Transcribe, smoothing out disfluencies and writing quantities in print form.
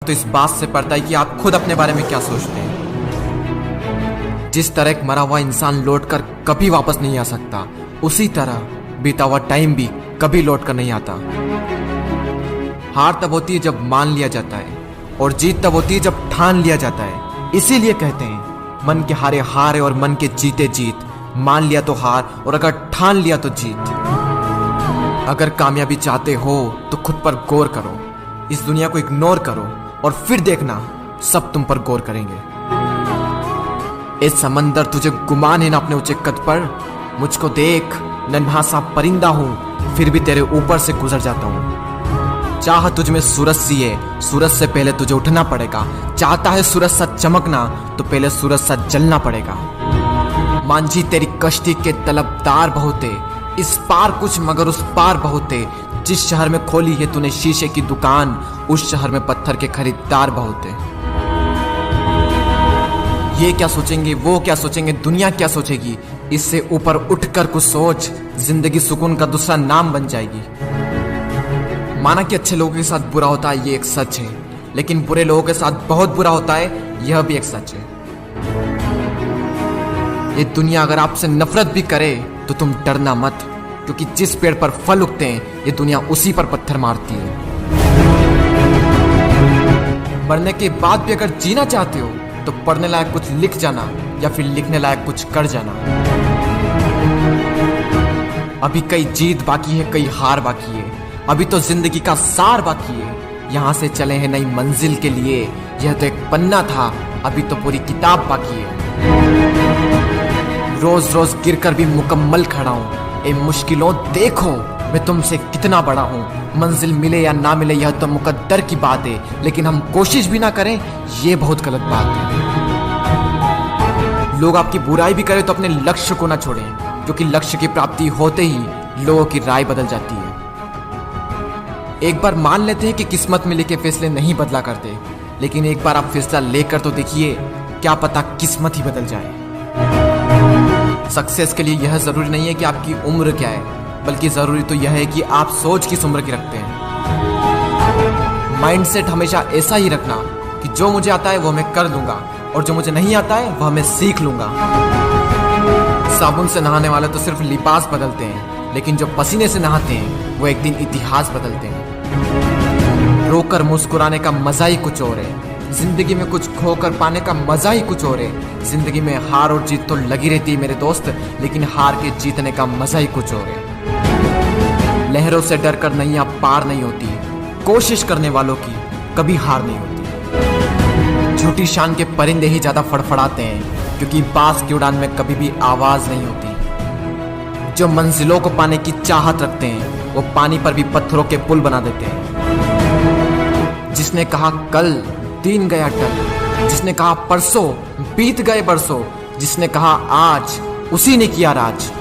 तो इस बात से पड़ता है कि आप खुद अपने बारे में क्या सोचते हैं। जिस तरह एक मरा हुआ इंसान लौटकर कभी वापस नहीं आ सकता, उसी तरह बीता हुआ टाइम भी कभी लौटकर नहीं आता। हार तब होती है जब मान लिया जाता है, और जीत तब होती है जब ठान लिया जाता है। इसीलिए कहते हैं मन के हारे हार है और मन के जीते जीत। मान लिया तो हार, और अगर ठान लिया तो जीत। अगर कामयाबी चाहते हो तो खुद पर गौर करो, इस दुनिया को इग्नोर करो, और फिर देखना सब तुम पर गौर करेंगे। ए समंदर, तुझे गुमान है ना अपने ऊंचे कद पर? मुझको देख, नन्हा सा परिंदा हूं, फिर भी तेरे ऊपर से गुजर जाता हूं। चाह तुझ में सूरज सी है, सूरज से पहले तुझे उठना पड़ेगा। चाहता है सूरज सा चमकना, तो पहले सूरज सा जलना पड़ेगा। मांझी तेरी कश्ती के तलबदार बहुत है, इस पार कुछ मगर उस पार बहुत है। जिस शहर में खोली है तूने शीशे की दुकान, उस शहर में पत्थर के खरीदार बहुत है। ये क्या सोचेंगे, वो क्या सोचेंगे, दुनिया क्या सोचेगी, इससे ऊपर उठकर कुछ सोच, जिंदगी सुकून का दूसरा नाम बन जाएगी। माना कि अच्छे लोगों के साथ बुरा होता है, ये एक सच है, लेकिन बुरे लोगों के साथ बहुत बुरा होता है, यह भी एक सच है। ये दुनिया अगर आपसे नफरत भी करे तो तुम डरना मत, क्योंकि जिस पेड़ पर फल उगते हैं ये दुनिया उसी पर पत्थर मारती है। मरने के बाद भी अगर जीना चाहते हो तो पढ़ने लायक कुछ लिख जाना, या फिर लिखने लायक कुछ कर जाना। अभी कई जीत बाकी है, कई हार बाकी है, अभी तो जिंदगी का सार बाकी है। यहाँ से चले हैं नई मंजिल के लिए, यह तो एक पन्ना था, अभी तो पूरी किताब बाकी है। रोज रोज गिरकर भी मुकम्मल खड़ा हूँ। ए मुश्किलों देखो, मैं तुमसे कितना बड़ा हूँ। मंजिल मिले या ना मिले यह तो मुकद्दर की बात है, लेकिन हम कोशिश भी ना करें ये बहुत गलत बात है। लोग आपकी बुराई भी करें तो अपने लक्ष्य को ना छोड़ें, क्योंकि लक्ष्य की प्राप्ति होते ही लोगों की राय बदल जाती है। एक बार मान लेते हैं कि किस्मत में लिखे फैसले नहीं बदला करते, लेकिन एक बार आप फैसला लेकर तो देखिए, क्या पता किस्मत ही बदल जाए। सक्सेस के लिए यह जरूरी नहीं है कि आपकी उम्र क्या है, बल्कि जरूरी तो यह है कि आप सोच किस उम्र की रखते हैं। माइंडसेट हमेशा ऐसा ही रखना कि जो मुझे आता है वो मैं कर लूंगा, और जो मुझे नहीं आता है वह मैं सीख लूंगा। साबुन से नहाने वाले तो सिर्फ लिबास बदलते हैं, लेकिन जो पसीने से नहाते हैं वो एक दिन इतिहास बदलते हैं। रोकर मुस्कुराने का मजा ही कुछ और है, जिंदगी में कुछ खोकर पाने का मजा ही कुछ और है। जिंदगी में हार और जीत तो लगी रहती है मेरे दोस्त, लेकिन हार के जीतने का मजा ही कुछ और है। लहरों से डरकर नैया पार नहीं होती, कोशिश करने वालों की कभी हार नहीं होती। झूठी शान के परिंदे ही ज्यादा फड़फड़ाते हैं, क्योंकि बाज की उड़ान में कभी भी आवाज नहीं होती। जो मंजिलों को पाने की चाहत रखते हैं वो पानी पर भी पत्थरों के पुल बना देते हैं। जिसने कहा कल, दिन गया टल। जिसने कहा परसों, बीत गए बरसों। जिसने कहा आज, उसी ने किया राज।